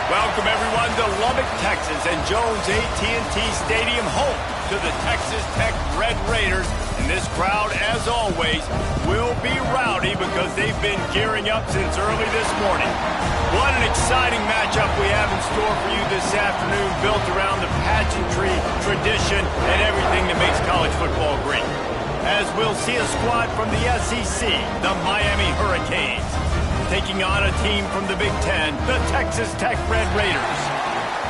Welcome, everyone, to Lubbock, Texas, and Jones AT&T Stadium, home to the Texas Tech Red Raiders. And this crowd, as always, will be rowdy because they've been gearing up since early this morning. What an exciting matchup we have in store for you this afternoon, built around the pageantry, tradition, and everything that makes college football great. As we'll see a squad from the SEC, the Miami Hurricanes, taking on a team from the Big Ten, the Texas Tech Red Raiders.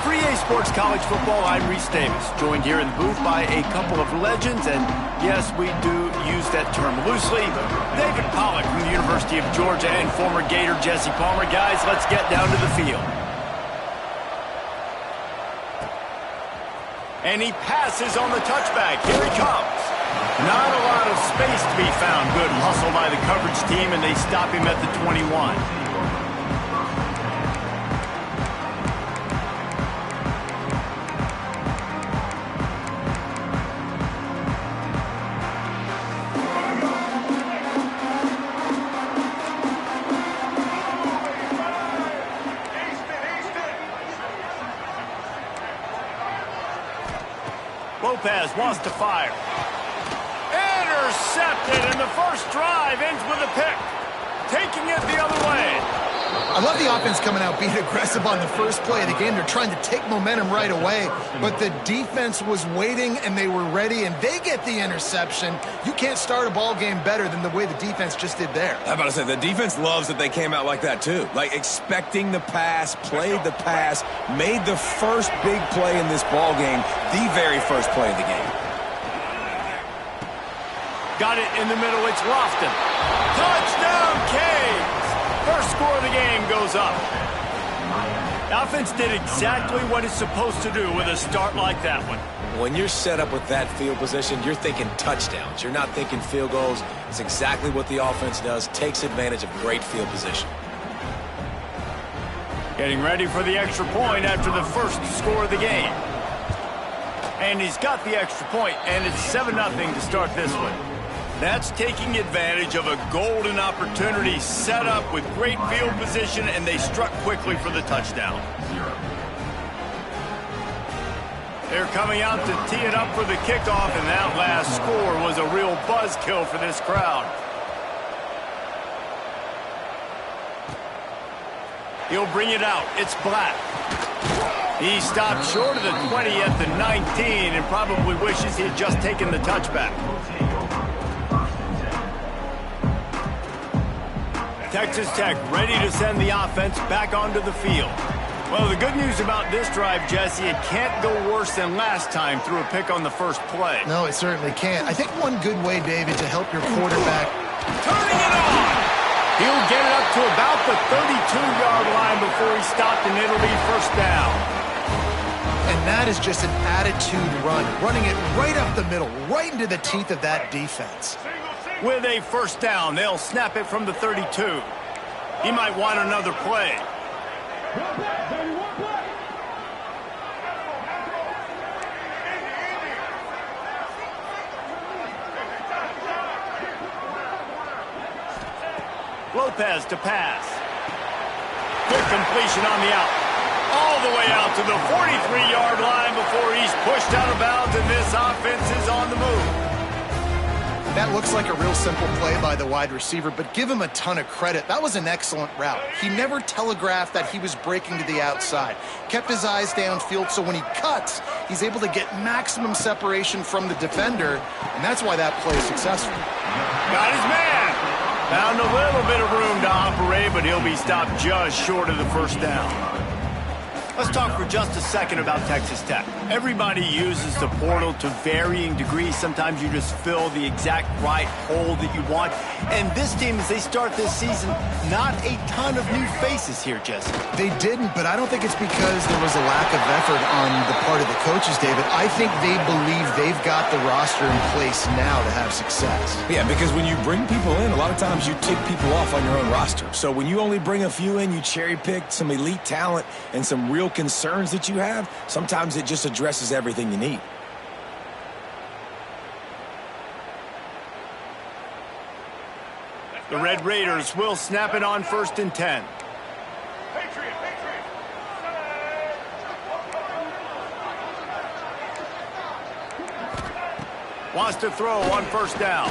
For EA Sports College Football, I'm Reese Davis, joined here in the booth by a couple of legends, and yes, we do use that term loosely. David Pollack from the University of Georgia and former Gator Jesse Palmer. Guys, let's get down to the field. And he passes on the touchback. Here he comes. Not a lot of space to be found. Good hustle by the coverage team, and they stop him at the 21. Lopez wants to fire. Intercepted, and the first drive ends with a pick. Taking it the other way. I love the offense coming out being aggressive on the first play of the game. They're trying to take momentum right away, but the defense was waiting, and they were ready, and they get the interception. You can't start a ball game better than the way the defense just did there. I'm about to say, the defense loves that they came out like that, too. Like, expecting the pass, played the pass, made the first big play in this ball game, the very first play of the game. Got it in the middle. It's Lofton. Touchdown, Canes. First score of the game goes up. The offense did exactly what it's supposed to do with a start like that one. When you're set up with that field position, you're thinking touchdowns. You're not thinking field goals. It's exactly what the offense does. Takes advantage of great field position. Getting ready for the extra point after the first score of the game. And he's got the extra point, and it's 7-0 to start this one. That's taking advantage of a golden opportunity set up with great field position, and they struck quickly for the touchdown. They're coming out to tee it up for the kickoff, and that last score was a real buzzkill for this crowd. He'll bring it out. It's Black. He stopped short of the 20 at the 19 and probably wishes he had just taken the touchback. Texas Tech ready to send the offense back onto the field. Well, the good news about this drive, Jesse, it can't go worse than last time through a pick on the first play. No, it certainly can't. I think one good way, David, to help your quarterback. Turning it on! He'll get it up to about the 32-yard line before he stopped, and it'll be first down. And that is just an attitude run, running it right up the middle, right into the teeth of that defense. With a first down, they'll snap it from the 32. He might want another play. Lopez to pass. Good completion on the out. All the way out to the 43-yard line before he's pushed out of bounds, and this offense is on the move. That looks like a real simple play by the wide receiver, but give him a ton of credit. That was an excellent route. He never telegraphed that he was breaking to the outside. Kept his eyes downfield, so when he cuts, he's able to get maximum separation from the defender, and that's why that play is successful. Got his man. Found a little bit of room to operate, but he'll be stopped just short of the first down. Let's talk for just a second about Texas Tech. Everybody uses the portal to varying degrees. Sometimes you just fill the exact right hole that you want. And this team, as they start this season, not a ton of new faces here, Jesse. They didn't, but I don't think it's because there was a lack of effort on the part of the coaches, David. I think they believe they've got the roster in place now to have success. Yeah, because when you bring people in, a lot of times you tick people off on your own roster. So when you only bring a few in, you cherry-pick some elite talent and some real concerns that you have, sometimes it just addresses everything you need. The Red Raiders will snap it on 1st and 10. Wants to throw on first down.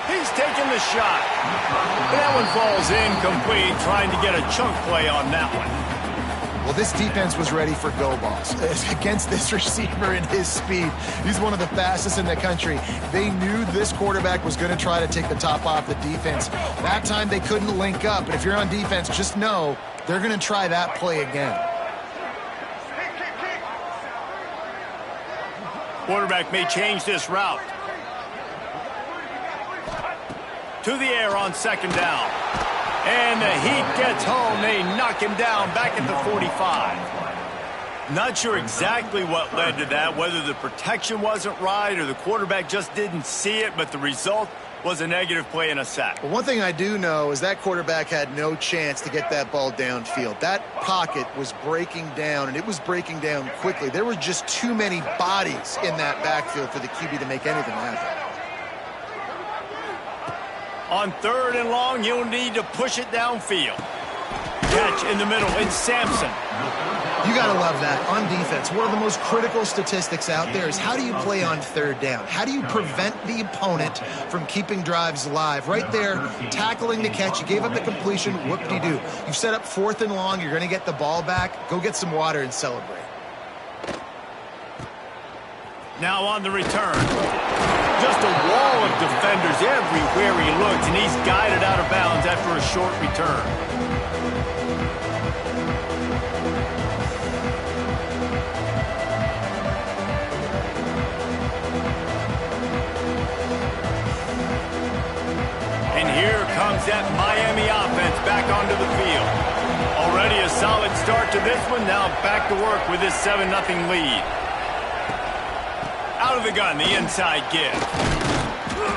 He's taking the shot. That one falls incomplete, trying to get a chunk play on that one. Well, this defense was ready for go balls against this receiver and his speed. He's one of the fastest in the country. They knew this quarterback was going to try to take the top off the defense. That time they couldn't link up, but if you're on defense, just know they're going to try that play again. Quarterback may change this route. To the air on second down. And the heat gets home. They knock him down back at the 45. Not sure exactly what led to that, whether the protection wasn't right or the quarterback just didn't see it, but the result was a negative play and a sack. Well, one thing I do know is that quarterback had no chance to get that ball downfield. That pocket was breaking down, and it was breaking down quickly. There were just too many bodies in that backfield for the QB to make anything happen. On third and long, you'll need to push it downfield. Catch in the middle. It's Sampson. You got to love that. On defense, one of the most critical statistics out there is how do you play on third down? How do you prevent the opponent from keeping drives alive? Right there, tackling the catch. You gave up the completion. Whoop-de-doo. You've set up fourth and long. You're going to get the ball back. Go get some water and celebrate. Now on the return. Just a wall of defenders everywhere he looks, and he's guided out of bounds after a short return. And here comes that Miami offense back onto the field. Already a solid start to this one, now back to work with this 7-0 lead. Out of the gun, the inside give.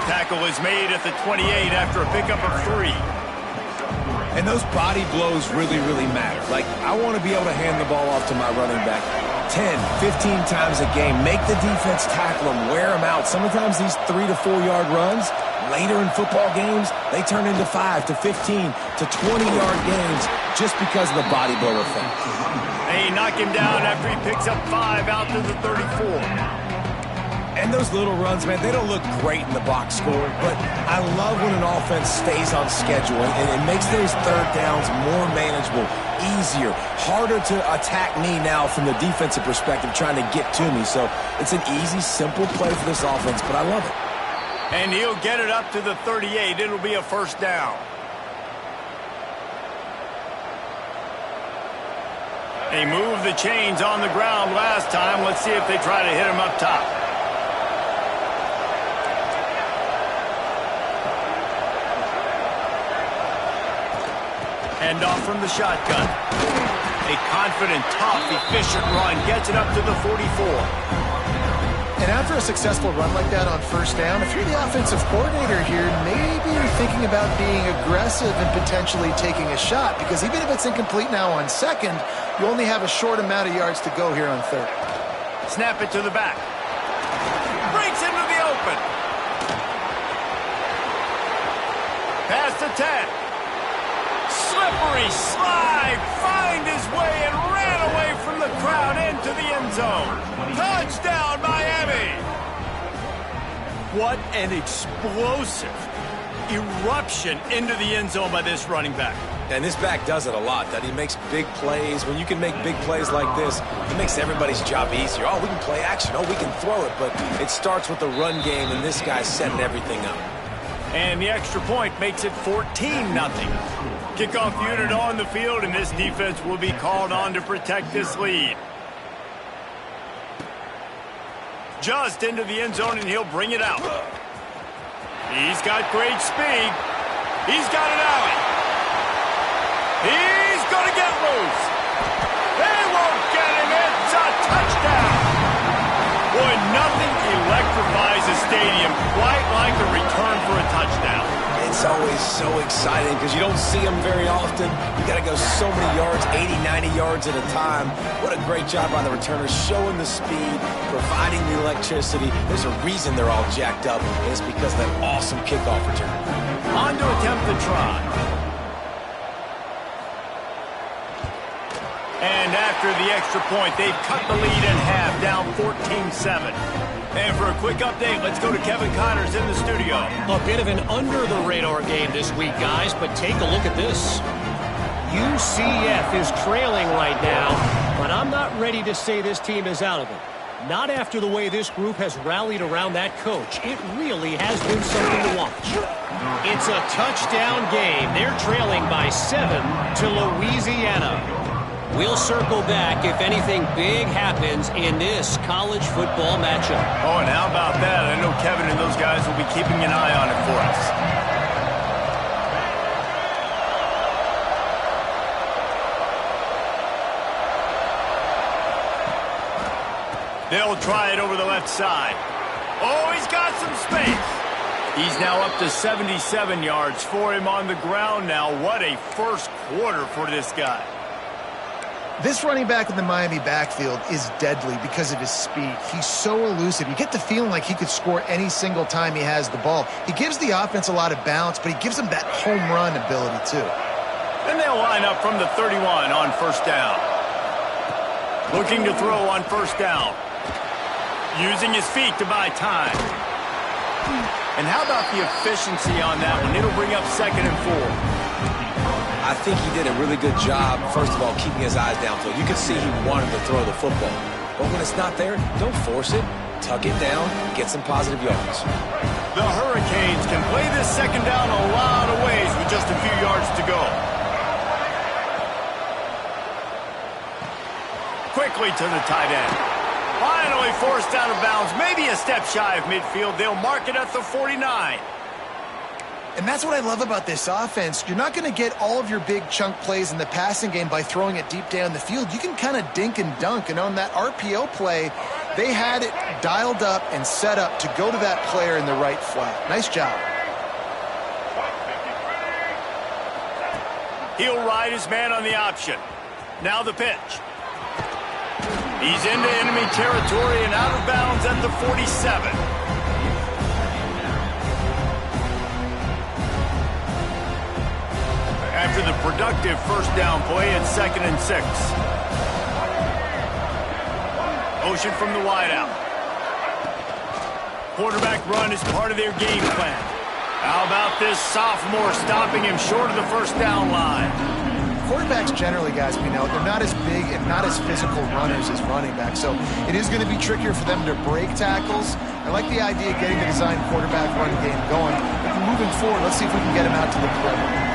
Tackle is made at the 28 after a pickup of 3. And those body blows really, really matter. Like, I want to be able to hand the ball off to my running back 10, 15 times a game. Make the defense tackle them, wear them out. Sometimes these 3 to 4 yard runs, later in football games, they turn into 5 to 15 to 20 yard games just because of the body blow effect. They knock him down after he picks up 5 out to the 34. And those little runs, man, they don't look great in the box score, but I love when an offense stays on schedule, and it makes those third downs more manageable, easier, harder to attack me now from the defensive perspective trying to get to me. So it's an easy, simple play for this offense, but I love it. And he'll get it up to the 38. It'll be a first down. They moved the chains on the ground last time. Let's see if they try to hit him up top. Hand off from the shotgun. A confident, tough, efficient run gets it up to the 44. And after a successful run like that on first down, if you're the offensive coordinator here, maybe you're thinking about being aggressive and potentially taking a shot, because even if it's incomplete now on second, you only have a short amount of yards to go here on third. Snap it to the back. Breaks into the open. Pass to 10. Slippery slide, find his way and ran away from the crowd into the end zone. Touchdown, Miami! What an explosive eruption into the end zone by this running back. And this back does it a lot, that he makes big plays. When you can make big plays like this, it makes everybody's job easier. Oh, we can play action. Oh, we can throw it. But it starts with the run game, and this guy's setting everything up. And the extra point makes it 14-0. Kickoff unit on the field, and this defense will be called on to protect this lead. Just into the end zone, and he'll bring it out. He's got great speed. He's got an alley. He's going to get loose. They won't get him. It's a touchdown. Boy, nothing electrifies a stadium quite like a return for a touchdown. It's always so exciting because you don't see them very often. You got to go so many yards, 80, 90 yards at a time. What a great job by the returners, showing the speed, providing the electricity. There's a reason they're all jacked up, and it's because of that awesome kickoff return. On to attempt the try. And after the extra point, they've cut the lead in half, down 14-7. And for a quick update, let's go to Kevin Connors in the studio. A bit of an under-the-radar game this week, guys, but take a look at this. UCF is trailing right now, but I'm not ready to say this team is out of it. Not after the way this group has rallied around that coach. It really has been something to watch. It's a touchdown game. They're trailing by 7 to Louisiana. We'll circle back if anything big happens in this college football matchup. Oh, and how about that? I know Kevin and those guys will be keeping an eye on it for us. They'll try it over the left side. Oh, he's got some space. He's now up to 77 yards for him on the ground now. What a first quarter for this guy. This running back in the Miami backfield is deadly because of his speed. He's so elusive. You get the feeling like he could score any single time he has the ball. He gives the offense a lot of balance, but he gives them that home run ability too. And they'll line up from the 31 on first down. Looking to throw on first down. Using his feet to buy time. And how about the efficiency on that one? It'll bring up 2nd and 4. I think he did a really good job, first of all, keeping his eyes downfield. You could see he wanted to throw the football. But when it's not there, don't force it. Tuck it down, get some positive yards. The Hurricanes can play this second down a lot of ways with just a few yards to go. Quickly to the tight end. Finally forced out of bounds, maybe a step shy of midfield. They'll mark it at the 49. And that's what I love about this offense. You're not going to get all of your big chunk plays in the passing game by throwing it deep down the field. You can kind of dink and dunk. And on that RPO play, they had it dialed up and set up to go to that player in the right flat. Nice job. He'll ride his man on the option. Now the pitch. He's into enemy territory and out of bounds at the 47. After the productive first down play, it's 2nd and 6. Motion from the wideout. Quarterback run is part of their game plan. How about this sophomore stopping him short of the first down line? Quarterbacks generally, guys, we know, they're not as big and not as physical runners as running backs, so it is going to be trickier for them to break tackles. I like the idea of getting the design quarterback run game going. But moving forward, let's see if we can get him out to the perimeter.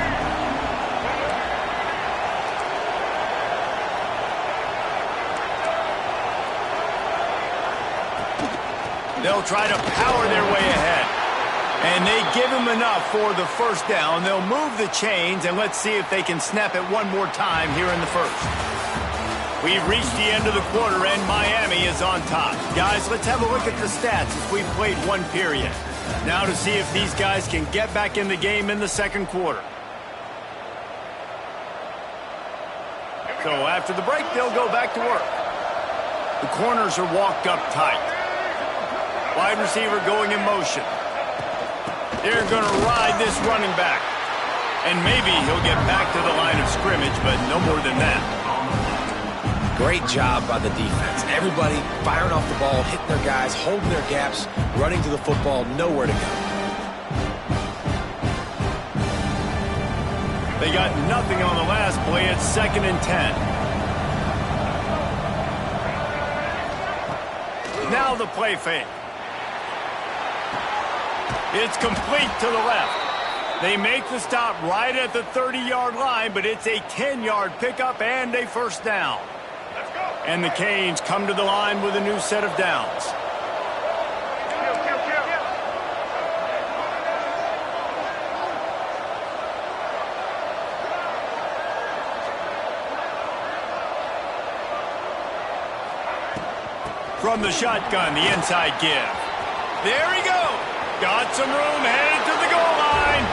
They'll try to power their way ahead. And they give him enough for the first down. They'll move the chains, and let's see if they can snap it one more time here in the first. We've reached the end of the quarter, and Miami is on top. Guys, let's have a look at the stats as we've played one period. Now to see if these guys can get back in the game in the second quarter. So after the break, they'll go back to work. The corners are walked up tight. Wide receiver going in motion. They're going to ride this running back. And maybe he'll get back to the line of scrimmage, but no more than that. Great job by the defense. Everybody firing off the ball, hitting their guys, holding their gaps, running to the football, nowhere to go. They got nothing on the last play. It's 2nd and 10. Now the play fake. It's complete to the left. They make the stop right at the 30-yard line, but it's a 10-yard pickup and a first down. And the Canes come to the line with a new set of downs. From the shotgun, the inside give. There he goes. Got some room, headed to the goal line.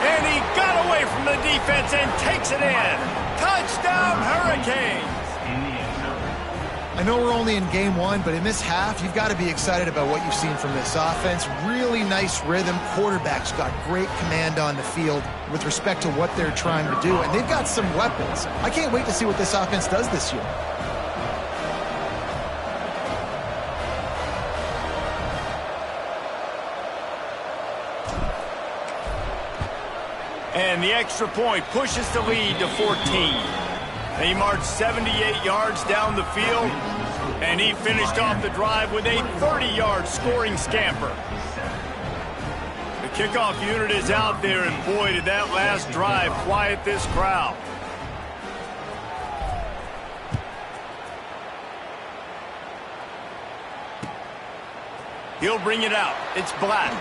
And he got away from the defense and takes it in. Touchdown, Hurricanes. I know we're only in game one, but in this half, you've got to be excited about what you've seen from this offense. Really nice rhythm. Quarterback's got great command on the field with respect to what they're trying to do. And they've got some weapons. I can't wait to see what this offense does this year. And the extra point pushes the lead to 14. They marched 78 yards down the field, and he finished off the drive with a 30-yard scoring scamper. The kickoff unit is out there, and boy, did that last drive quiet this crowd. He'll bring it out. It's Black.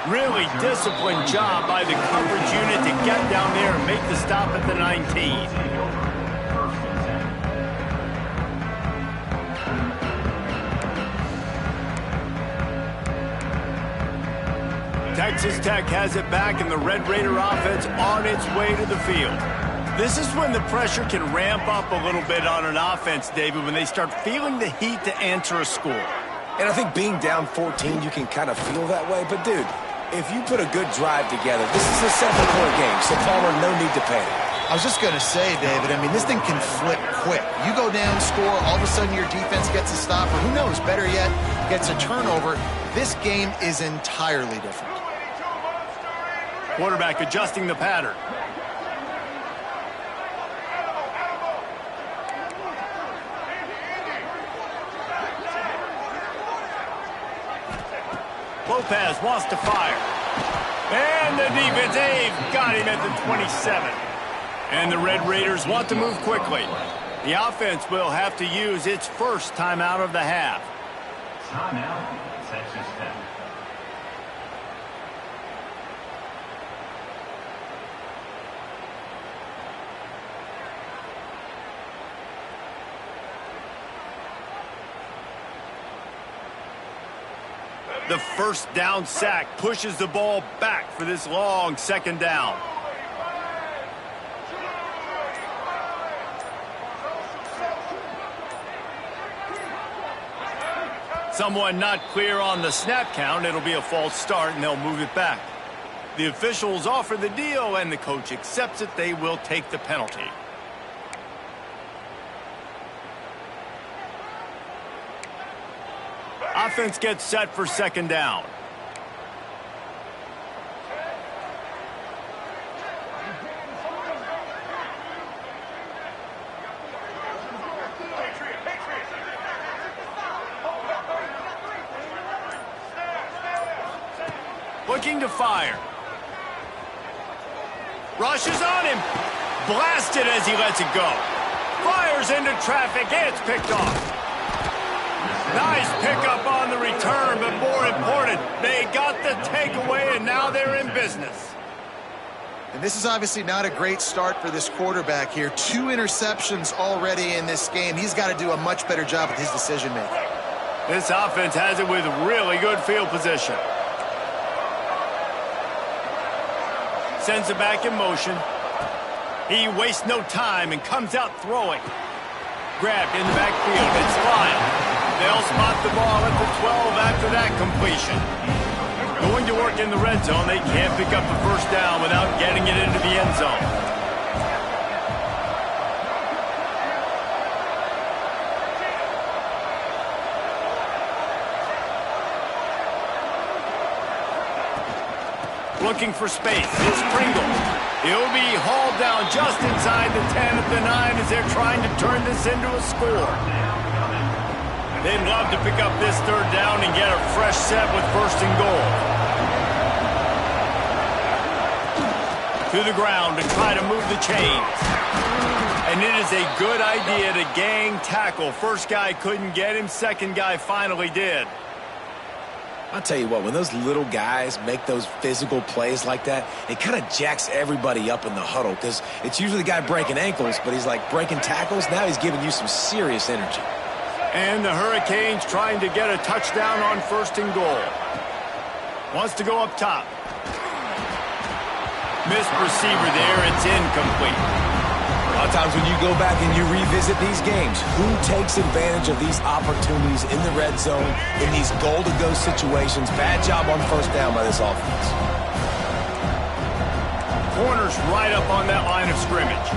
Really disciplined job by the coverage unit to get down there and make the stop at the 19. Texas Tech has it back, and the Red Raider offense on its way to the field. This is when the pressure can ramp up a little bit on an offense, David, when they start feeling the heat to answer a score. And I think being down 14, you can kind of feel that way. But, dude, if you put a good drive together, this is a 7-point game, so Palmer, no need to panic. I was just going to say, David, I mean, this thing can flip quick. You go down, score, all of a sudden your defense gets a stop, or who knows, better yet, gets a turnover. This game is entirely different. Quarterback adjusting the pattern. Lopez wants to fire. And the defense, they've got him at the 27. And the Red Raiders want to move quickly. The offense will have to use its first timeout of the half. Timeout, Texas Tech. The first down sack pushes the ball back for this long second down. Someone not clear on the snap count. It'll be a false start, and they'll move it back. The officials offer the deal, and the coach accepts it. They will take the penalty. Offense gets set for second down. Looking to fire. Rushes on him. Blasted as he lets it go. Fires into traffic. It's picked off. Nice pickup on the return, but more important, they got the takeaway, and now they're in business. And this is obviously not a great start for this quarterback here. 2 interceptions already in this game. He's got to do a much better job with his decision-making. This offense has it with really good field position. Sends it back in motion. He wastes no time and comes out throwing. Grabbed in the backfield. It's Lyle. They'll spot the ball at the 12 after that completion. Going to work in the red zone. They can't pick up the first down without getting it into the end zone. Looking for space. It's Pringle. He'll be hauled down just inside the 10 at the 9 as they're trying to turn this into a score. They'd love to pick up this third down and get a fresh set with first and goal. To the ground to try to move the chains. And it is a good idea to gang tackle. First guy couldn't get him. Second guy finally did. I'll tell you what, when those little guys make those physical plays like that, it kind of jacks everybody up in the huddle because it's usually the guy breaking ankles, but he's like breaking tackles. Now he's giving you some serious energy. And the Hurricanes trying to get a touchdown on first and goal. Wants to go up top. Missed receiver there. It's incomplete. A lot of times when you go back and you revisit these games, who takes advantage of these opportunities in the red zone, in these goal-to-go situations? Bad job on first down by this offense. Corners right up on that line of scrimmage.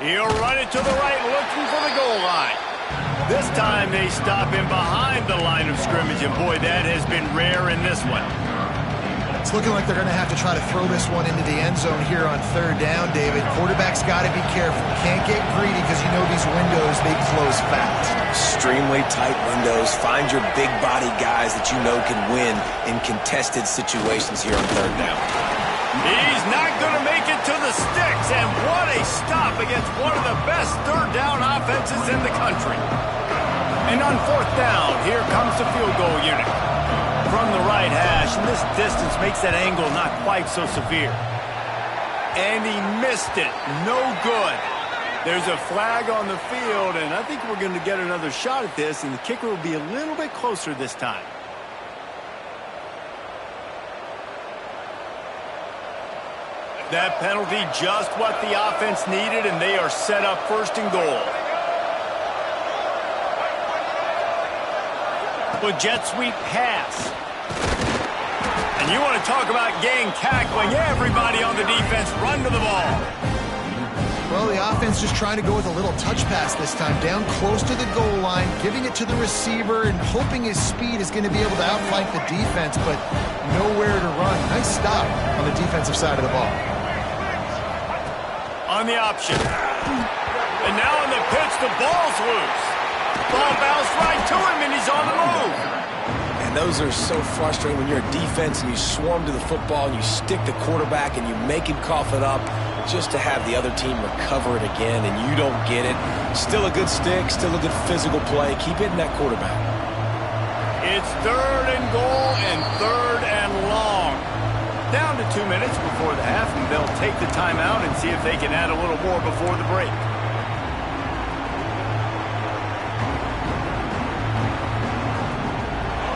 He'll run it to the right, looking for the goal line. This time they stop him behind the line of scrimmage, and boy, that has been rare in this one. It's looking like they're going to have to try to throw this one into the end zone here on third down, David. Quarterback's got to be careful. Can't get greedy because you know these windows, they close fast. Extremely tight windows. Find your big body guys that you know can win in contested situations here on third down. He's not going to make it to the sticks, and what a stop against one of the best third down offenses in the country. And on fourth down, here comes the field goal unit. From the right hash, and this distance makes that angle not quite so severe. And he missed it. No good. There's a flag on the field, and I think we're going to get another shot at this, and the kicker will be a little bit closer this time. That penalty just what the offense needed, and they are set up first and goal. With jet sweep pass. And you want to talk about gang tackling. Everybody on the defense run to the ball. Well, the offense just trying to go with a little touch pass this time. Down close to the goal line, giving it to the receiver and hoping his speed is going to be able to outflank the defense, but nowhere to run. Nice stop on the defensive side of the ball. On the option. And now on the pitch, the ball's loose. Ball bounced right to him, and he's on the move. And those are so frustrating when you're a defense and you swarm to the football and you stick the quarterback and you make him cough it up just to have the other team recover it again and you don't get it. Still a good stick, still a good physical play. Keep hitting that quarterback. It's third and goal and third and long. Down to 2 minutes before the half, and they'll take the timeout and see if they can add a little more before the break.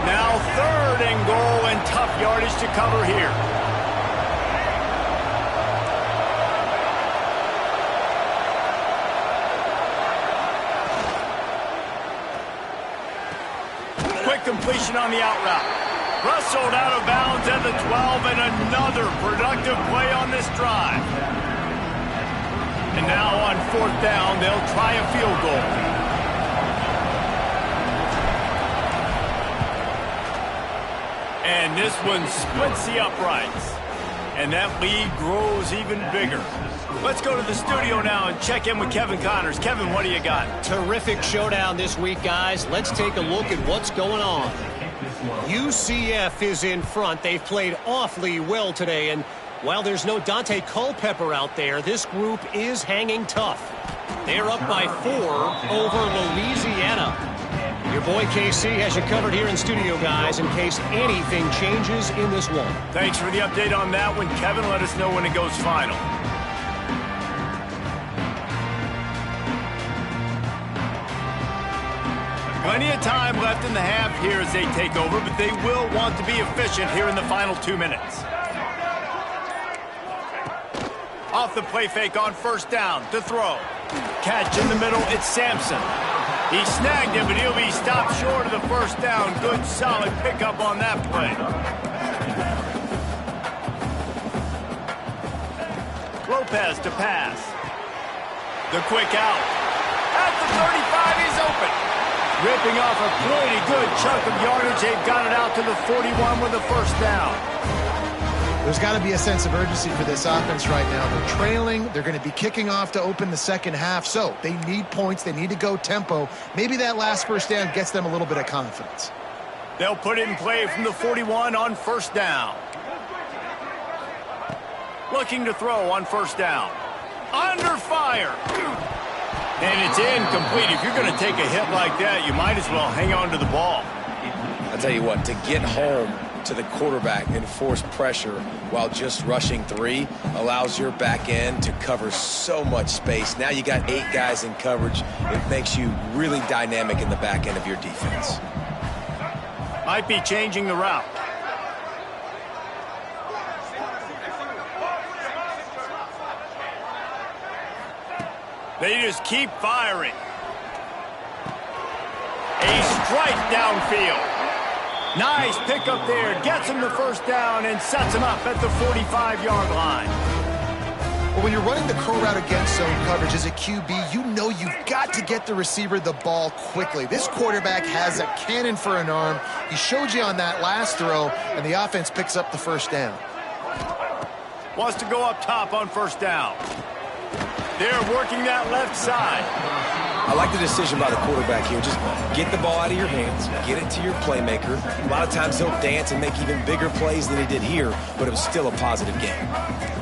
Now third and goal and tough yardage to cover here. Quick completion on the out route. Rustled out of bounds at the 12, and another productive play on this drive. And now on fourth down, they'll try a field goal. And this one splits the uprights. And that lead grows even bigger. Let's go to the studio now and check in with Kevin Connors. Kevin, what do you got? Terrific showdown this week, guys. Let's take a look at what's going on. UCF is in front. They've played awfully well today. And while there's no Dante Culpepper out there, this group is hanging tough. They're up by 4 over Louisiana. Your boy KC has you covered here in studio, guys, in case anything changes in this one. Thanks for the update on that one, Kevin. Let us know when it goes final. Plenty of time left in the half here as they take over, but they will want to be efficient here in the final 2 minutes. Off the play fake on first down to throw. Catch in the middle, it's Sampson. He snagged it, but he'll be stopped short of the first down. Good, solid pickup on that play. Lopez to pass. The quick out. At the 35, he's open. Ripping off a pretty good chunk of yardage. They've got it out to the 41 with the first down. There's got to be a sense of urgency for this offense right now. They're trailing. They're going to be kicking off to open the second half. So they need points. They need to go tempo. Maybe that last first down gets them a little bit of confidence. They'll put it in play from the 41 on first down. Looking to throw on first down. Under fire. And it's incomplete. If you're going to take a hit like that, you might as well hang on to the ball. I'll tell you what, to get home to the quarterback and force pressure while just rushing 3 allows your back end to cover so much space. Now you got 8 guys in coverage. It makes you really dynamic in the back end of your defense. Might be changing the route. They just keep firing. A strike downfield. Nice pickup there. Gets him the first down and sets him up at the 45-yard line. Well, when you're running the curl route against zone coverage as a QB, you know you've got to get the receiver the ball quickly. This quarterback has a cannon for an arm. He showed you on that last throw, and the offense picks up the first down. Wants to go up top on first down. They're working that left side. I like the decision by the quarterback here. Just get the ball out of your hands, get it to your playmaker. A lot of times he'll dance and make even bigger plays than he did here, but it was still a positive game.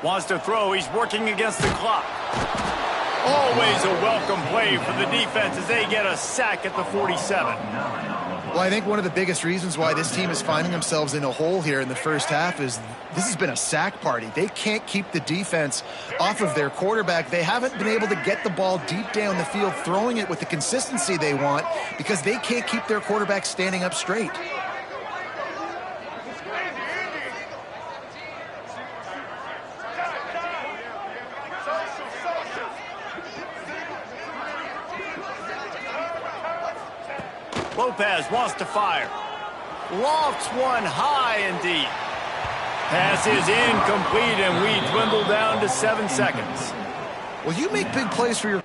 Wants to throw. He's working against the clock. Always a welcome play for the defense as they get a sack at the 47. Well, I think one of the biggest reasons why this team is finding themselves in a hole here in the first half is this has been a sack party. They can't keep the defense off of their quarterback. They haven't been able to get the ball deep down the field, throwing it with the consistency they want because they can't keep their quarterback standing up straight. Lopez wants to fire. Lofts one high and deep. Pass is incomplete, and we dwindle down to 7 seconds. Well, you make big plays for your...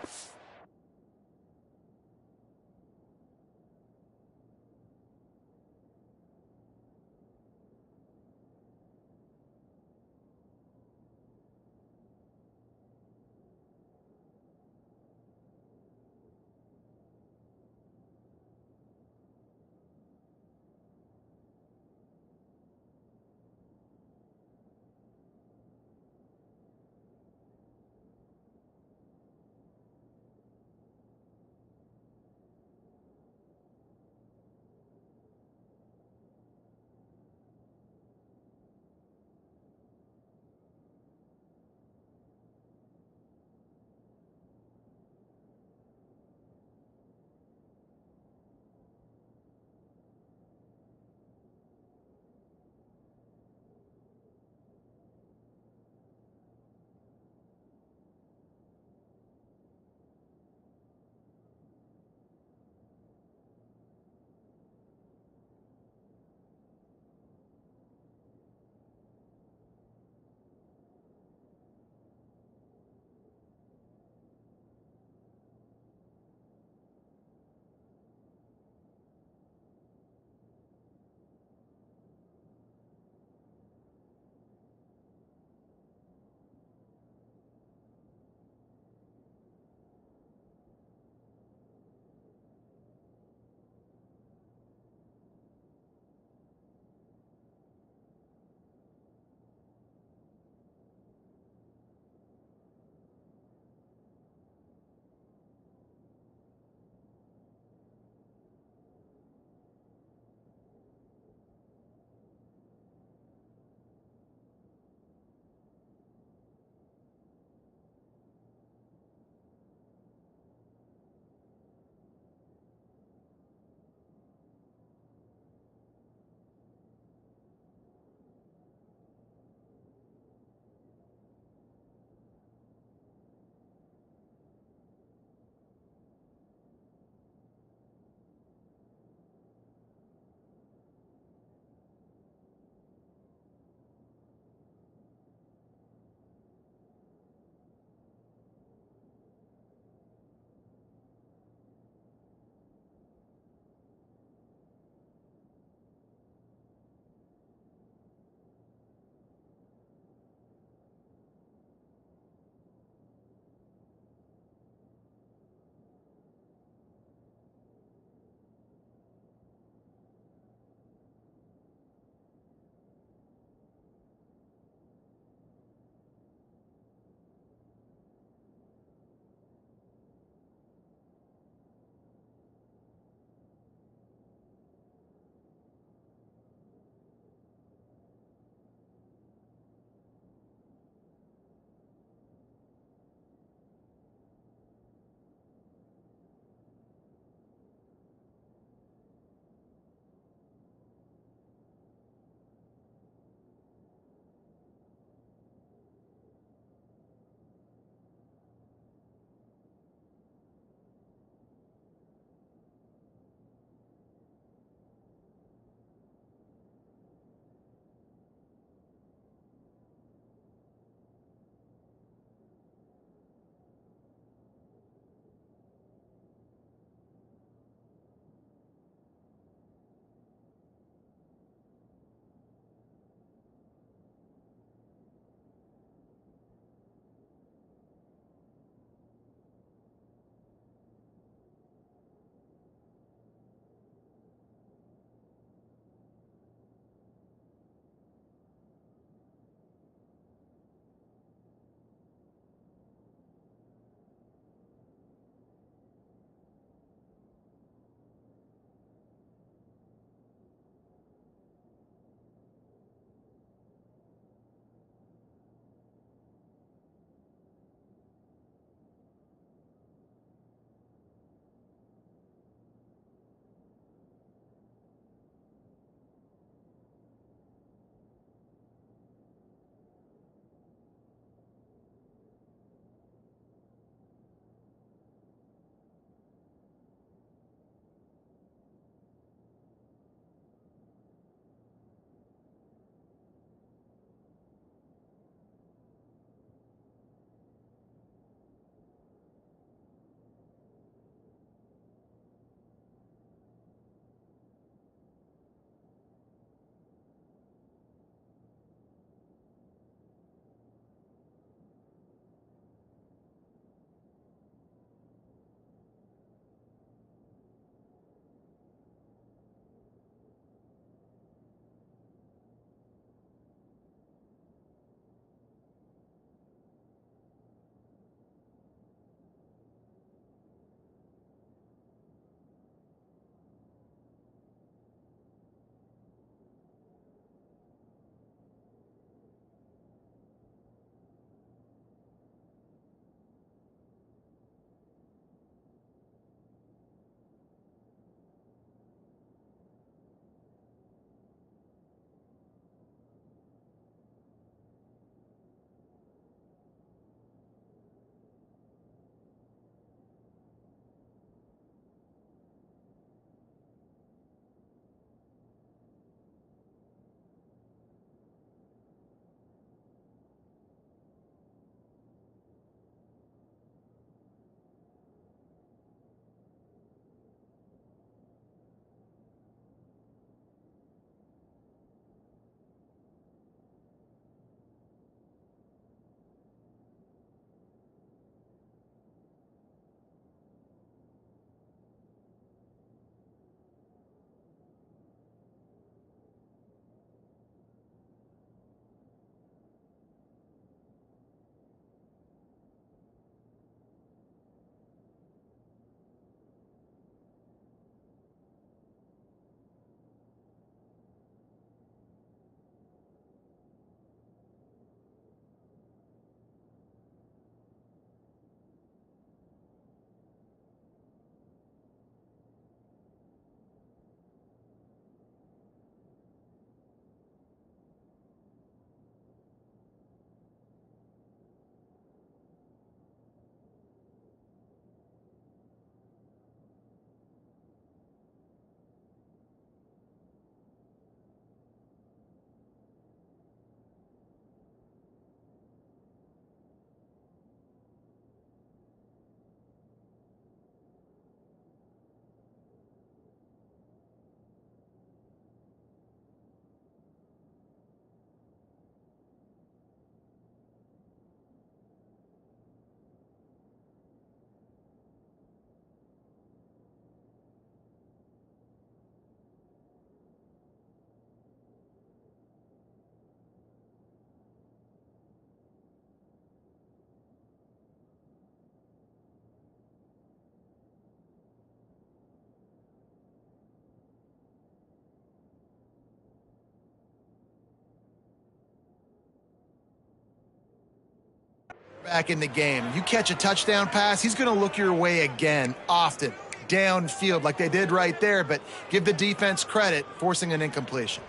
Back in the game. You catch a touchdown pass, he's going to look your way again, often, downfield like they did right there, but give the defense credit, forcing an incompletion.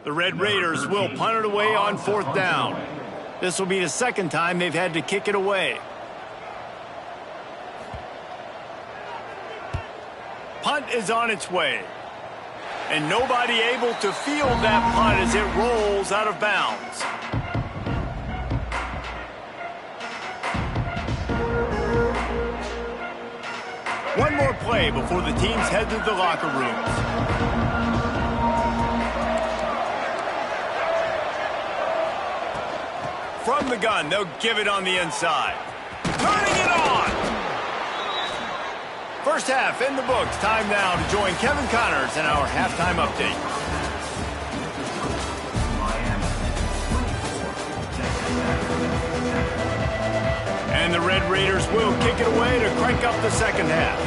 The Red Raiders will punt it away on 4th down. This will be the second time they've had to kick it away. Punt is on its way. And nobody able to field that punt as it rolls out of bounds. One more play before the teams head to the locker rooms. From the gun, they'll give it on the inside. Turning it on! First half in the books. Time now to join Kevin Connors in our halftime update. And the Red Raiders will kick it away to crank up the second half.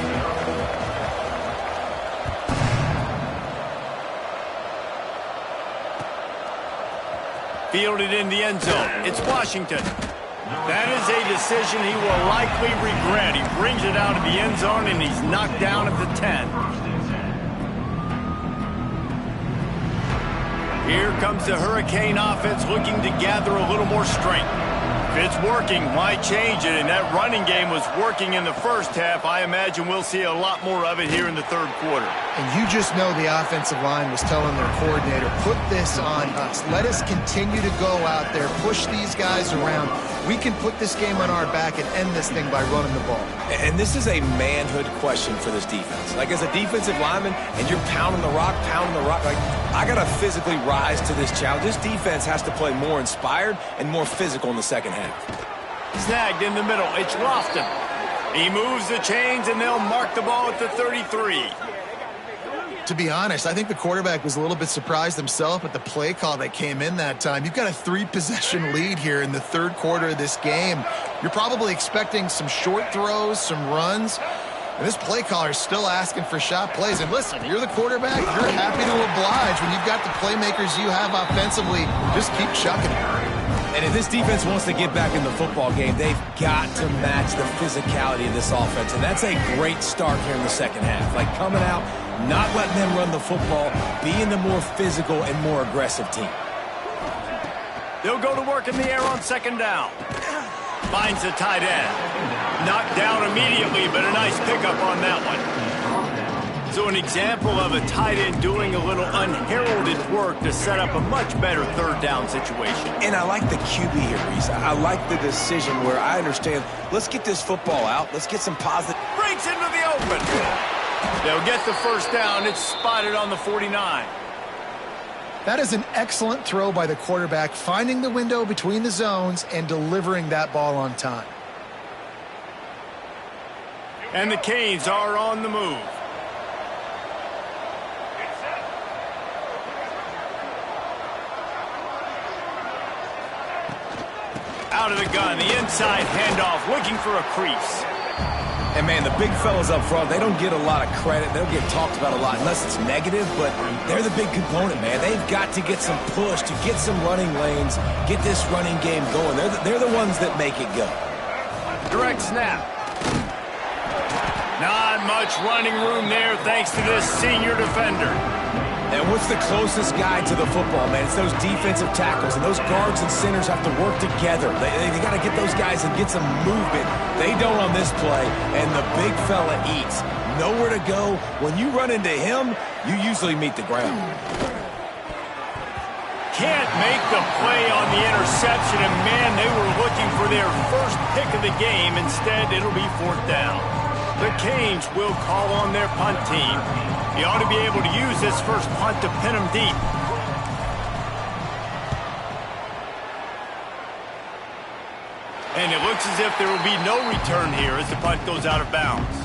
Fielded in the end zone. It's Washington. That is a decision he will likely regret. He brings it out of the end zone, and he's knocked down at the 10. Here comes the Hurricane offense looking to gather a little more strength. If it's working, why change it? And that running game was working in the first half. I imagine we'll see a lot more of it here in the third quarter. And you just know the offensive line was telling their coordinator, put this on us. Let us continue to go out there, push these guys around. We can put this game on our back and end this thing by running the ball. And this is a manhood question for this defense. Like, as a defensive lineman, and you're pounding the rock, like, I got to physically rise to this challenge. This defense has to play more inspired and more physical in the second half. Snagged in the middle. It's Lofton. He moves the chains, and they'll mark the ball at the 33. To be honest, I think the quarterback was a little bit surprised himself at the play call that came in that time. You've got a 3-possession lead here in the third quarter of this game. You're probably expecting some short throws, some runs. And this play caller is still asking for shot plays. And listen, you're the quarterback. You're happy to oblige when you've got the playmakers you have offensively. Just keep chucking it. And if this defense wants to get back in the football game, they've got to match the physicality of this offense. And that's a great start here in the second half. Like, coming out, not letting them run the football, being the more physical and more aggressive team. They'll go to work in the air on second down. Finds the tight end. Knocked down immediately, but a nice pickup on that one. So an example of a tight end doing a little unheralded work to set up a much better third down situation. And I like the QB here, Reese. I like the decision where I understand, let's get this football out. Let's get some positive. Breaks into the open. They'll get the first down. It's spotted on the 49. That is an excellent throw by the quarterback, finding the window between the zones and delivering that ball on time. And the Canes are on the move. Out of the gun, the inside handoff, looking for a crease. And, man, the big fellas up front, they don't get a lot of credit. They don't get talked about a lot unless it's negative, but they're the big component, man. They've got to get some push, to get some running lanes, get this running game going. They're the ones that make it go. Direct snap. Not much running room there thanks to this senior defender. And what's the closest guy to the football, man? It's those defensive tackles, and those guards and centers have to work together. They got to get those guys and get some movement. They don't on this play, and the big fella eats. Nowhere to go. When you run into him, you usually meet the ground. Can't make the play on the interception, and, man, they were looking for their first pick of the game. Instead, it'll be fourth down. The Canes will call on their punt team. He ought to be able to use this first punt to pin him deep. And it looks as if there will be no return here as the punt goes out of bounds.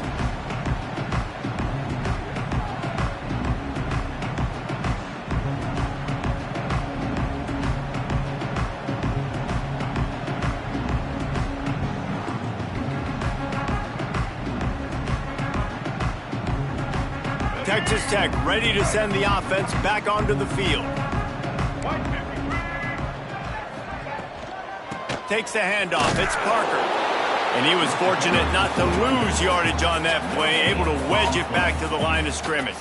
Texas Tech ready to send the offense back onto the field. takes the handoff. It's Parker. And he was fortunate not to lose yardage on that play, able to wedge it back to the line of scrimmage.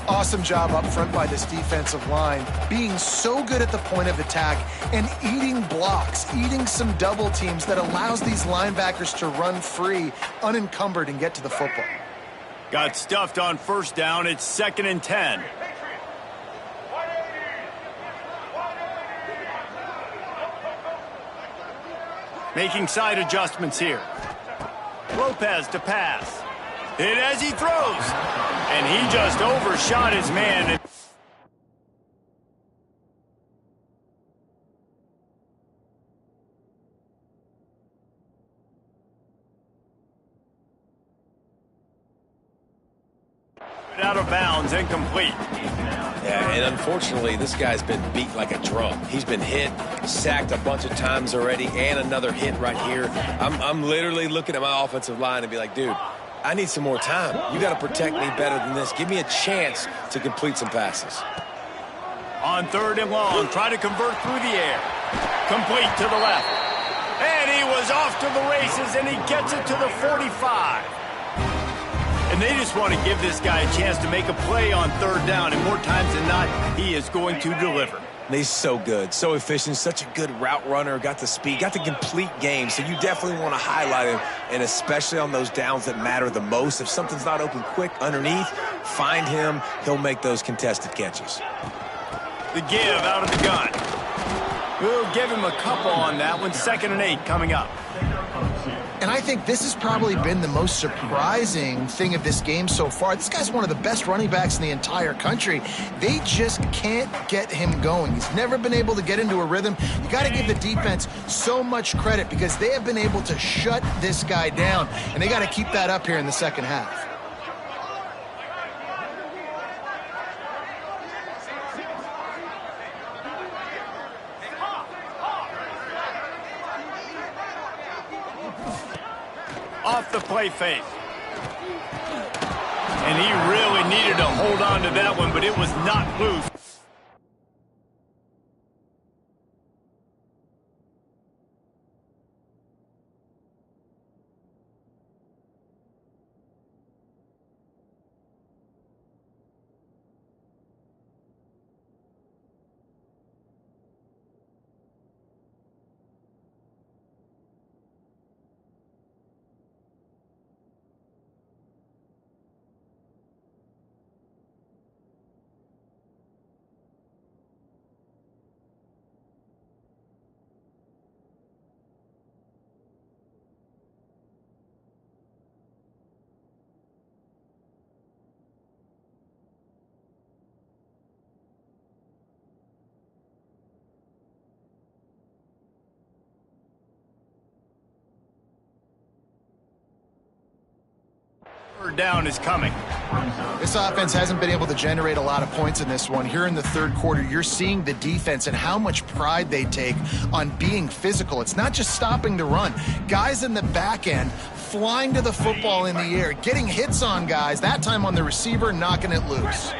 Awesome job up front by this defensive line, being so good at the point of attack and eating blocks, eating some double teams that allows these linebackers to run free, unencumbered, and get to the football. Got stuffed on first down. It's 2nd and 10. Making side adjustments here. Lopez to pass. Hit as he throws. And he just overshot his man. Out of bounds, incomplete. Yeah, and unfortunately, this guy's been beat like a drum. He's been hit, sacked a bunch of times already, and another hit right here. I'm literally looking at my offensive line and be like, dude, I need some more time. You got to protect me better than this. Give me a chance to complete some passes. On 3rd and long, try to convert through the air. Complete to the left. And he was off to the races, and he gets it to the 45. And they just want to give this guy a chance to make a play on 3rd down, and more times than not, he is going to deliver. And he's so good, so efficient, such a good route runner, got the speed, got the complete game, so you definitely want to highlight him, and especially on those downs that matter the most. If something's not open quick underneath, find him. He'll make those contested catches. The give out of the gun. We'll give him a couple on that one. 2nd and 8 coming up. And I think this has probably been the most surprising thing of this game so far. This guy's one of the best running backs in the entire country. They just can't get him going. He's never been able to get into a rhythm. You got to give the defense so much credit because they have been able to shut this guy down, and they got to keep that up here in the second half. Off the play fake. And he really needed to hold on to that one, but it was not loose. Third down is coming. This offense hasn't been able to generate a lot of points in this one. Here in the third quarter, you're seeing the defense and how much pride they take on being physical. It's not just stopping the run. Guys in the back end flying to the football in the air, getting hits on guys, that time on the receiver, knocking it loose.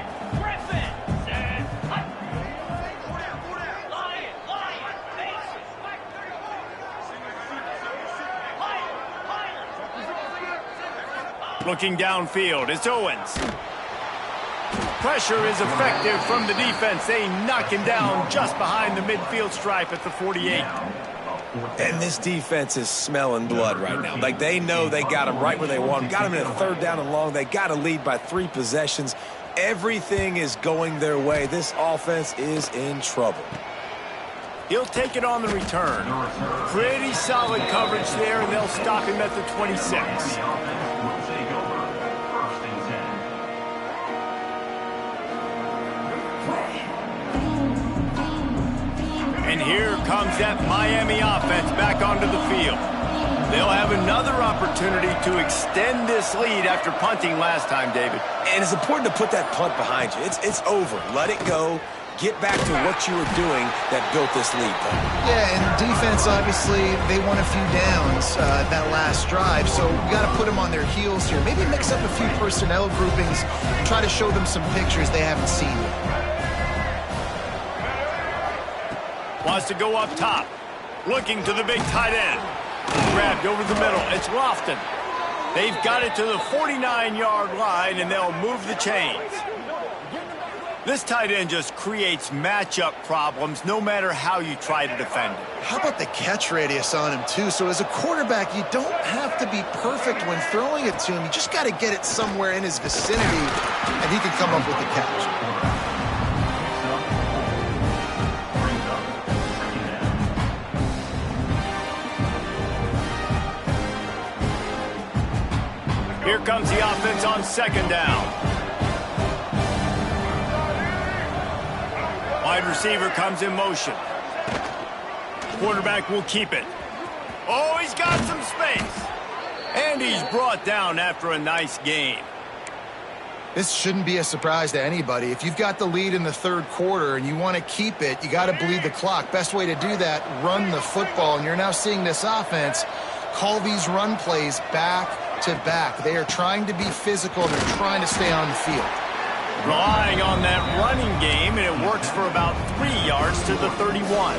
Looking downfield, it's Owens. Pressure is effective from the defense. They knock him down just behind the midfield stripe at the 48. And this defense is smelling blood right now. Like, they know they got him right where they want him. Got him in a 3rd down and long. They got to lead by 3 possessions. Everything is going their way. This offense is in trouble. He'll take it on the return. Pretty solid coverage there, and they'll stop him at the 26. And here comes that Miami offense back onto the field. They'll have another opportunity to extend this lead after punting last time, David. And it's important to put that punt behind you. It's over. Let it go. Get back to what you were doing that built this lead, though. Yeah, and defense, obviously, they won a few downs that last drive, so you got to put them on their heels here. Maybe mix up a few personnel groupings and try to show them some pictures they haven't seen yet. Wants to go up top. Looking to the big tight end. Grabbed over the middle. It's Lofton. They've got it to the 49-yard line, and they'll move the chains. This tight end just creates matchup problems no matter how you try to defend it. How about the catch radius on him, too? So as a quarterback, you don't have to be perfect when throwing it to him. You just got to get it somewhere in his vicinity, and he can come up with the catch. Here comes the offense on second down. Wide receiver comes in motion. Quarterback will keep it. Oh, he's got some space. And he's brought down after a nice game. This shouldn't be a surprise to anybody. If you've got the lead in the third quarter and you want to keep it, you got to bleed the clock. Best way to do that, run the football. And you're now seeing this offense call these run plays back to back. They are trying to be physical, and they're trying to stay on the field. Relying on that running game, and it works for about 3 yards to the 31.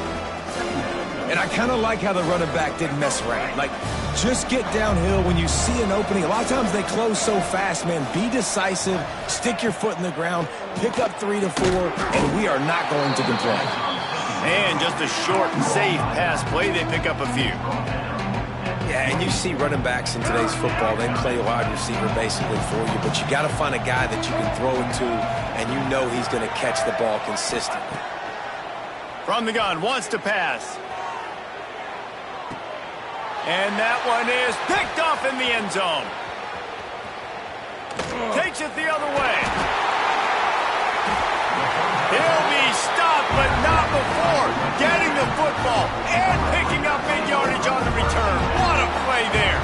And I kind of like how the running back didn't mess around. Like, just get downhill when you see an opening. A lot of times they close so fast, man. Be decisive, stick your foot in the ground, pick up 3 to 4, and we are not going to complain. And just a short and safe pass play, they pick up a few. Yeah, and you see running backs in today's football, they play wide receiver basically for you, but you got to find a guy that you can throw it to, and you know he's going to catch the ball consistently. From the gun, wants to pass. And that one is picked off in the end zone. Takes it the other way. He'll be stopped, but not before getting the football and picking up big yardage on the return. What a play there.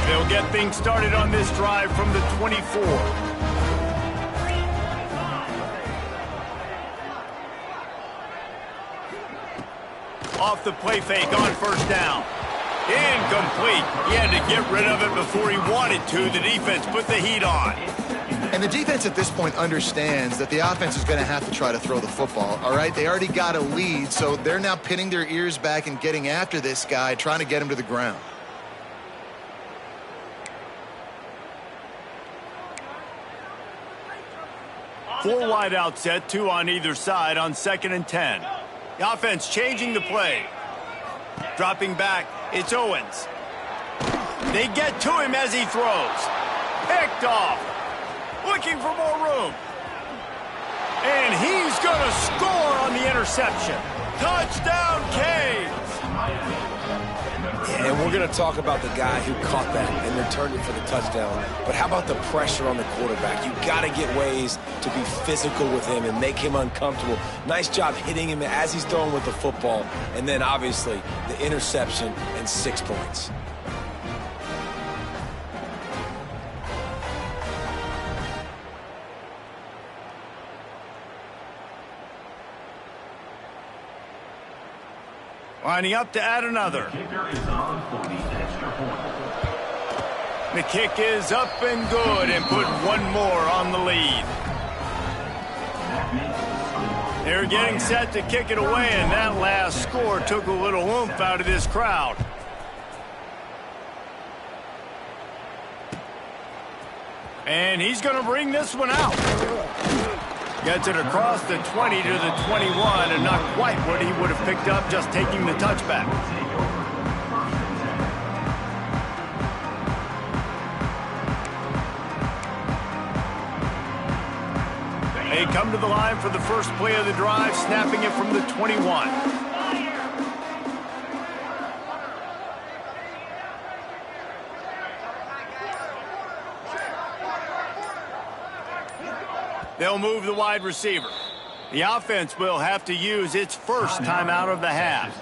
They'll get things started on this drive from the 24. Off the play fake on first down. Incomplete. He had to get rid of it before he wanted to. The defense put the heat on. And the defense at this point understands that the offense is going to have to try to throw the football, all right? They already got a lead, so they're now pinning their ears back and getting after this guy, trying to get him to the ground. Four wide out set, 2 on either side on 2nd and 10. The offense changing the play. Dropping back, it's Owens. They get to him as he throws. Picked off. Looking for more room. And he's going to score on the interception. Touchdown, Canes! And we're going to talk about the guy who caught that and returned it for the touchdown. But how about the pressure on the quarterback? You got to get ways to be physical with him and make him uncomfortable. Nice job hitting him as he's throwing with the football. And then, obviously, the interception and 6 points. Lining up to add another. The kick is up and good and put one more on the lead. They're getting set to kick it away, and that last score took a little oomph out of this crowd. And he's going to bring this one out. Gets it across the 20 to the 21, and not quite what he would have picked up just taking the touchback. They come to the line for the first play of the drive, snapping it from the 21. They'll move the wide receiver. The offense will have to use its first timeout of the half.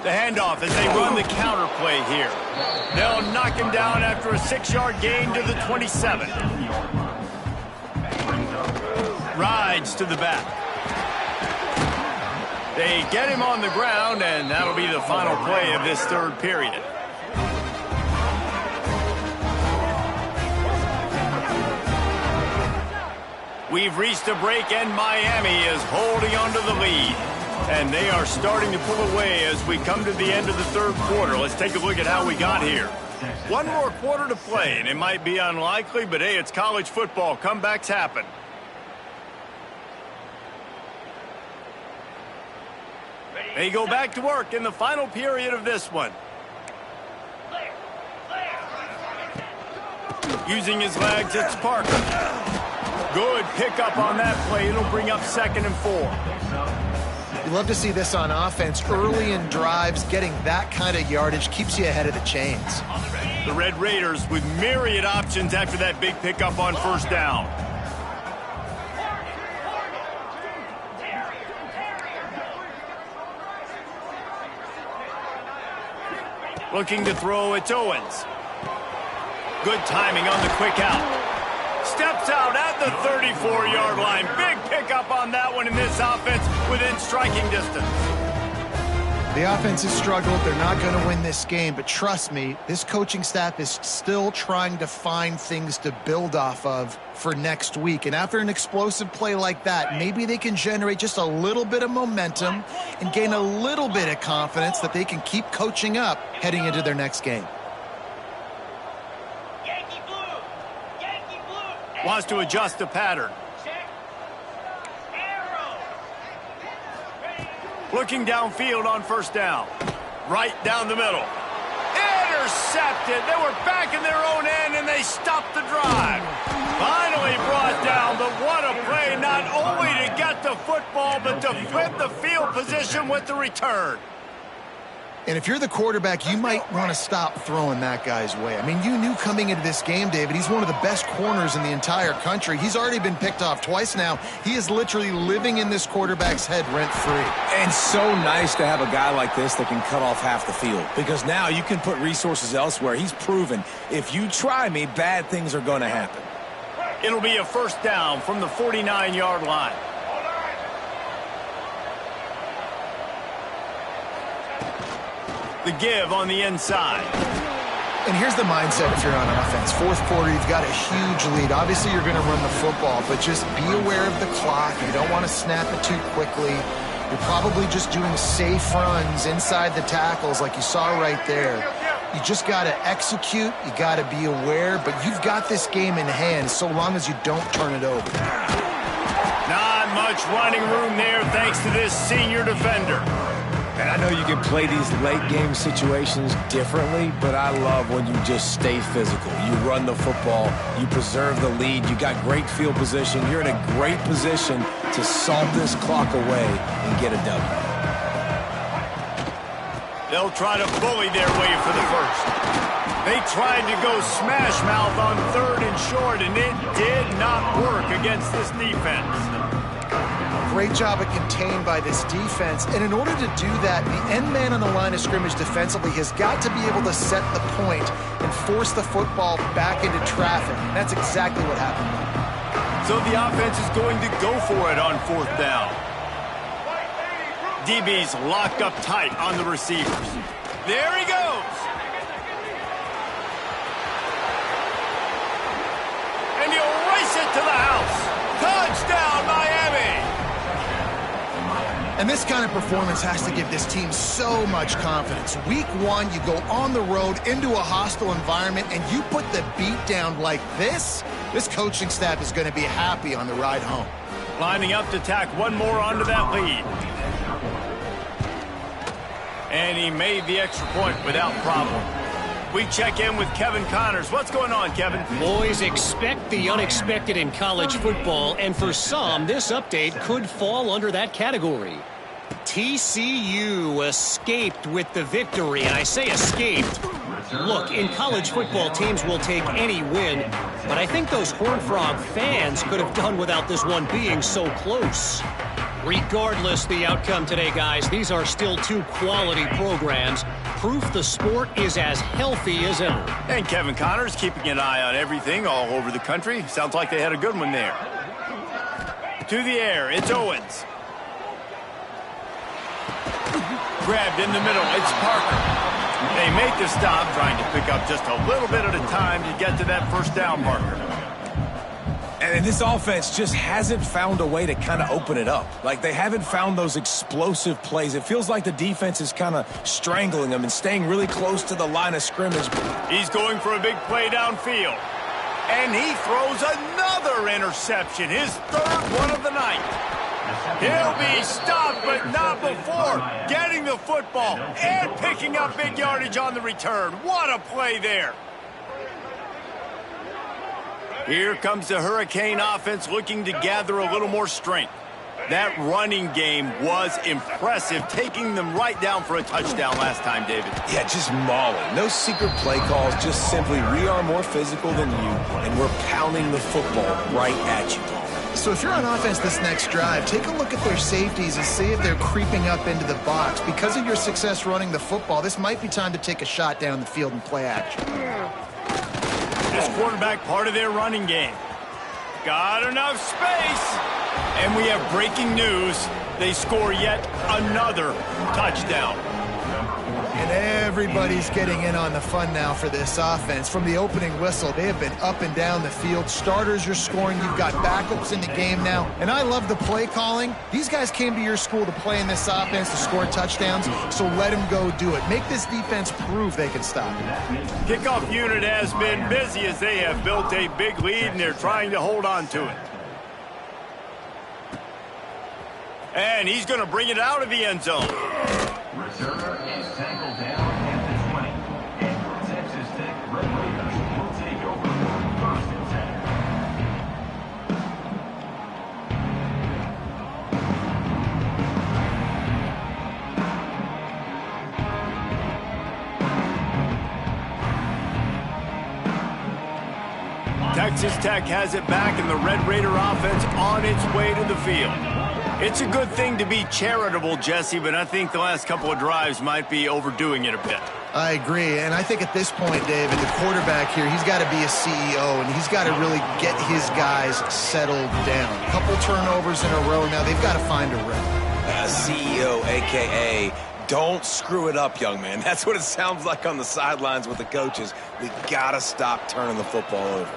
The handoff as they run the counter play here. They'll knock him down after a 6-yard gain to the 27. Rides to the back. They get him on the ground, and that'll be the final play of this third period. We've reached a break, and Miami is holding on to the lead. And they are starting to pull away as we come to the end of the third quarter. Let's take a look at how we got here. One more quarter to play, and it might be unlikely, but hey, it's college football. Comebacks happen. They go back to work in the final period of this one. Using his legs, it's Parker. Good pickup on that play. It'll bring up 2nd and 4. You love to see this on offense. Early in drives, getting that kind of yardage keeps you ahead of the chains. The Red Raiders with myriad options after that big pickup on first down. Looking to throw, it's Owens. Good timing on the quick out. Steps out at the 34-yard line. Big pickup on that one in this offense within striking distance. The offense has struggled. They're not going to win this game, but trust me, this coaching staff is still trying to find things to build off of for next week. And after an explosive play like that, maybe they can generate just a little bit of momentum and gain a little bit of confidence that they can keep coaching up heading into their next game. Wants to adjust the pattern. Looking downfield on first down. Right down the middle. Intercepted. They were back in their own end, and they stopped the drive. Finally brought down, but what a play, not only to get the football, but to flip the field position with the return. And if you're the quarterback, you might want to stop throwing that guy's way. I mean, you knew coming into this game, David, he's one of the best corners in the entire country. He's already been picked off twice now. He is literally living in this quarterback's head rent-free. And so nice to have a guy like this that can cut off half the field, because now you can put resources elsewhere. He's proven if you try me, bad things are going to happen. It'll be a first down from the 49-yard line. The give on the inside. And here's the mindset if you're on offense. Fourth quarter, you've got a huge lead. Obviously, you're going to run the football, but just be aware of the clock. You don't want to snap it too quickly. You're probably just doing safe runs inside the tackles like you saw right there. You just got to execute. You got to be aware, but you've got this game in hand so long as you don't turn it over. Not much running room there thanks to this senior defender. And I know you can play these late-game situations differently, but I love when you just stay physical. You run the football, you preserve the lead, you got great field position. You're in a great position to salt this clock away and get a W. They'll try to bully their way for the first. They tried to go smash mouth on 3rd and short, and it did not work against this defense. Great job of contained by this defense. And in order to do that, the end man on the line of scrimmage defensively has got to be able to set the point and force the football back into traffic. And that's exactly what happened. So the offense is going to go for it on 4th down. DB's locked up tight on the receivers. There he goes. And he'll race it to the house. Touchdown, Miami. And this kind of performance has to give this team so much confidence. Week 1, you go on the road into a hostile environment, and you put the beat down like this coaching staff is going to be happy on the ride home. Lining up to tack one more onto that lead. And he made the extra point without problem. We check in with Kevin Connors. What's going on, Kevin? Boys, expect the unexpected in college football, and for some, this update could fall under that category. TCU escaped with the victory, and I say escaped. Look, in college football, teams will take any win, but I think those Horned Frog fans could have done without this one being so close. Regardless the outcome today, guys, these are still two quality programs. Proof the sport is as healthy as ever. And Kevin Connors keeping an eye on everything all over the country. Sounds like they had a good one there. To the air, it's Owens. Grabbed in the middle, it's Parker. They make the stop, trying to pick up just a little bit at a time to get to that first down marker. And this offense just hasn't found a way to kind of open it up. Like, they haven't found those explosive plays. It feels like the defense is kind of strangling them and staying really close to the line of scrimmage. He's going for a big play downfield. And he throws another interception, his third one of the night. He'll be stopped, but not before getting the football and picking up big yardage on the return. What a play there. Here comes the Hurricane offense looking to gather a little more strength. That running game was impressive, taking them right down for a touchdown last time, David. Yeah, just mauling. No secret play calls, just simply we are more physical than you, and we're pounding the football right at you. So if you're on offense this next drive, take a look at their safeties and see if they're creeping up into the box. Because of your success running the football, this might be time to take a shot down the field and play action. This quarterback part of their running game. Got enough space. And we have breaking news. They score yet another touchdown. And everybody's getting in on the fun now for this offense. From the opening whistle, they have been up and down the field. Starters are scoring. You've got backups in the game now. And I love the play calling. These guys came to your school to play in this offense to score touchdowns, so let them go do it. Make this defense prove they can stop it. Kickoff unit has been busy as they have built a big lead, and they're trying to hold on to it. And he's going to bring it out of the end zone. Returner is tackled down at the 20. And the Texas Tech Red Raiders will take over first and 10. Texas Tech has it back, and the Red Raider offense on its way to the field. It's a good thing to be charitable, Jesse, but I think the last couple of drives might be overdoing it a bit. I agree, and I think at this point, David, the quarterback here, he's got to be a CEO, and he's got to really get his guys settled down. A couple turnovers in a row now. They've got to find a rhythm. CEO, a.k.a. don't screw it up, young man. That's what it sounds like on the sidelines with the coaches. We got to stop turning the football over.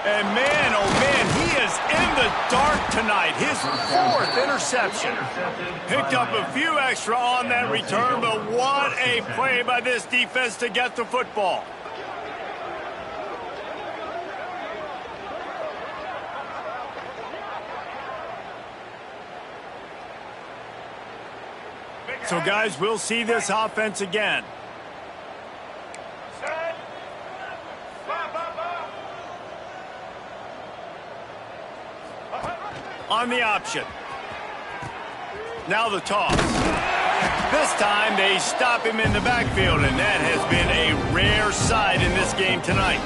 And man, oh man, he is in the dark tonight. His fourth interception. Picked up a few extra on that return, but what a play by this defense to get the football. So guys, we'll see this offense again. On the option. Now the toss. This time they stop him in the backfield, and that has been a rare sight in this game tonight.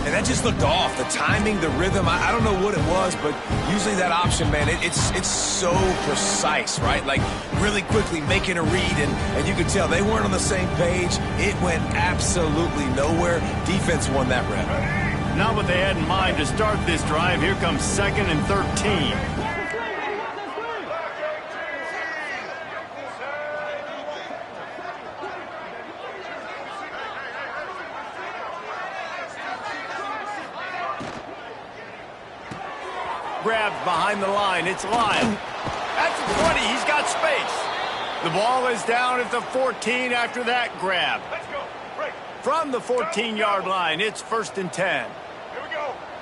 And that just looked off. The timing, the rhythm, I don't know what it was, but usually that option, man, it's so precise, right? Like really quickly making a read, and you could tell they weren't on the same page. It went absolutely nowhere. Defense won that rep. Not what they had in mind to start this drive. Here comes 2nd and 13. Grabbed behind the line. It's Lyle. At the 20, he's got space. The ball is down at the 14 after that grab. From the 14-yard line, it's 1st and 10.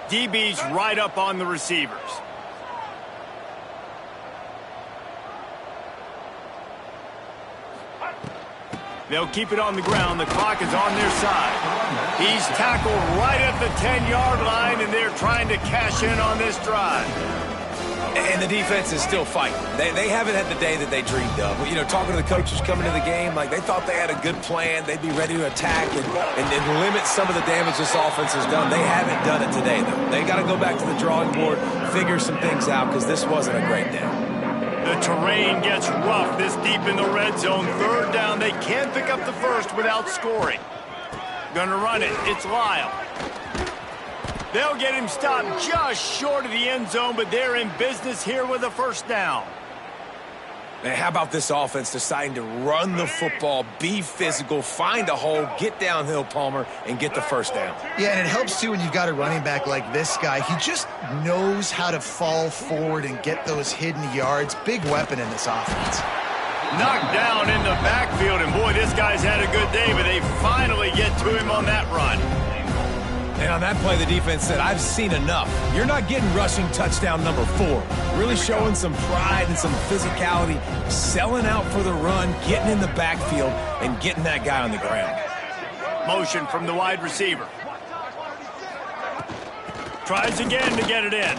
DB's right up on the receivers. They'll keep it on the ground. The clock is on their side. He's tackled right at the 10-yard line, and they're trying to cash in on this drive. And the defense is still fighting. They haven't had the day that they dreamed of. You know, talking to the coaches coming to the game, like they thought they had a good plan. They'd be ready to attack and limit some of the damage this offense has done. They haven't done it today, though. They got to go back to the drawing board, figure some things out because this wasn't a great day. The terrain gets rough this deep in the red zone. Third down, they can't pick up the first without scoring. Gonna run it. It's Lyle. They'll get him stopped just short of the end zone, but they're in business here with a first down. Man, how about this offense deciding to run the football, be physical, find a hole, get downhill, Palmer, and get the first down? Yeah, and it helps, too, when you've got a running back like this guy. He just knows how to fall forward and get those hidden yards. Big weapon in this offense. Knocked down in the backfield, and boy, this guy's had a good day, but they finally get to him on that run. And on that play, the defense said, I've seen enough. You're not getting rushing touchdown number 4. Really showing some pride and some physicality, selling out for the run, getting in the backfield, and getting that guy on the ground. Motion from the wide receiver. Tries again to get it in.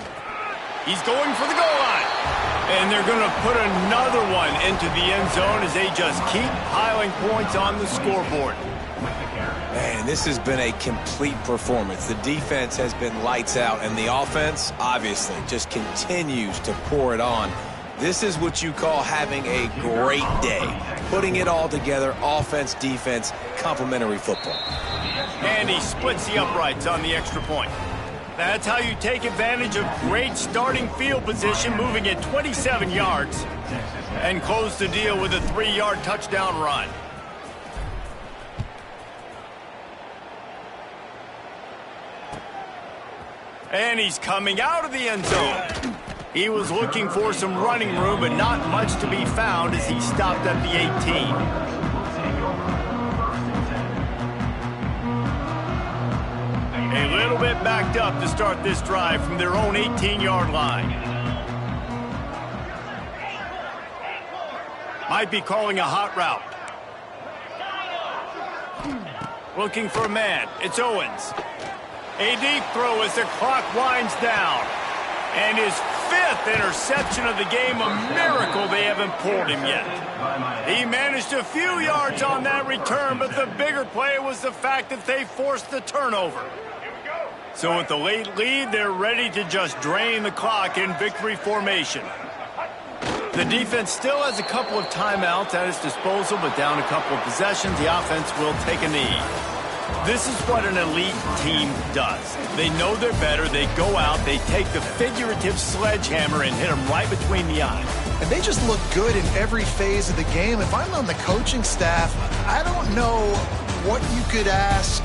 He's going for the goal line. And they're going to put another one into the end zone as they just keep piling points on the scoreboard. Man, this has been a complete performance. The defense has been lights out, and the offense, obviously, just continues to pour it on. This is what you call having a great day. Putting it all together, offense, defense, complementary football. And he splits the uprights on the extra point. That's how you take advantage of great starting field position, moving it 27 yards, and close the deal with a 3-yard touchdown run. And he's coming out of the end zone. He was looking for some running room, but not much to be found as he stopped at the 18. A little bit backed up to start this drive from their own 18-yard line. Might be calling a hot route. Looking for a man. It's Owens. A deep throw as the clock winds down. And his 5th interception of the game, a miracle they haven't pulled him yet. He managed a few yards on that return, but the bigger play was the fact that they forced the turnover. So with the late lead, they're ready to just drain the clock in victory formation. The defense still has a couple of timeouts at its disposal, but down a couple of possessions, the offense will take a knee. This is what an elite team does. They know they're better. They go out, they take the figurative sledgehammer and hit them right between the eyes. And they just look good in every phase of the game. If I'm on the coaching staff, I don't know what you could ask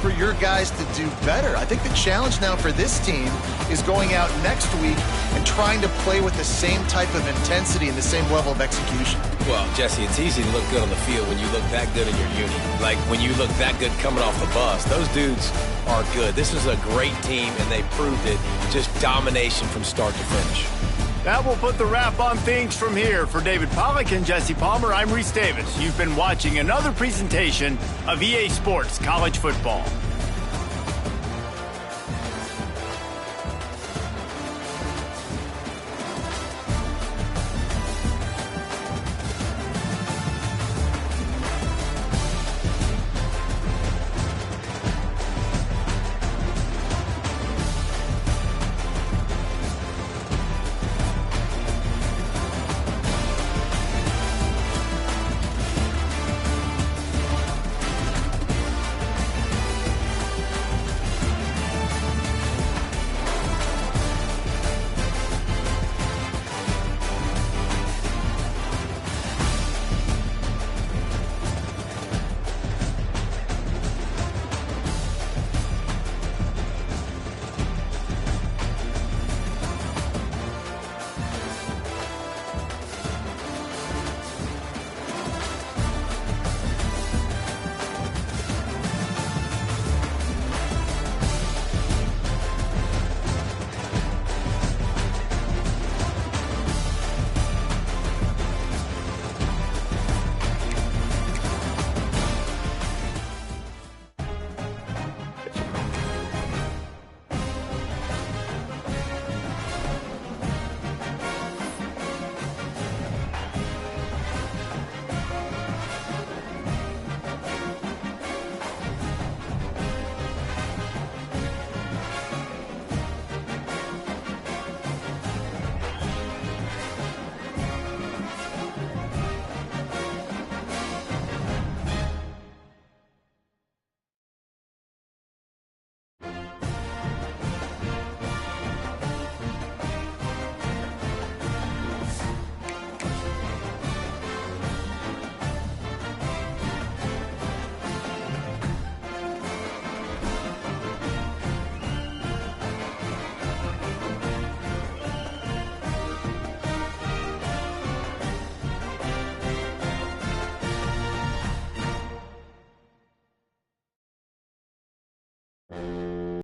for your guys to do better. I think the challenge now for this team is going out next week and trying to play with the same type of intensity and the same level of execution. Well, Jesse, it's easy to look good on the field when you look that good in your uni. Like when you look that good coming off the bus. Those dudes are good. This is a great team, and they proved it. Just domination from start to finish. That will put the wrap on things from here. For David Pollack and Jesse Palmer, I'm Reese Davis. You've been watching another presentation of EA Sports College Football.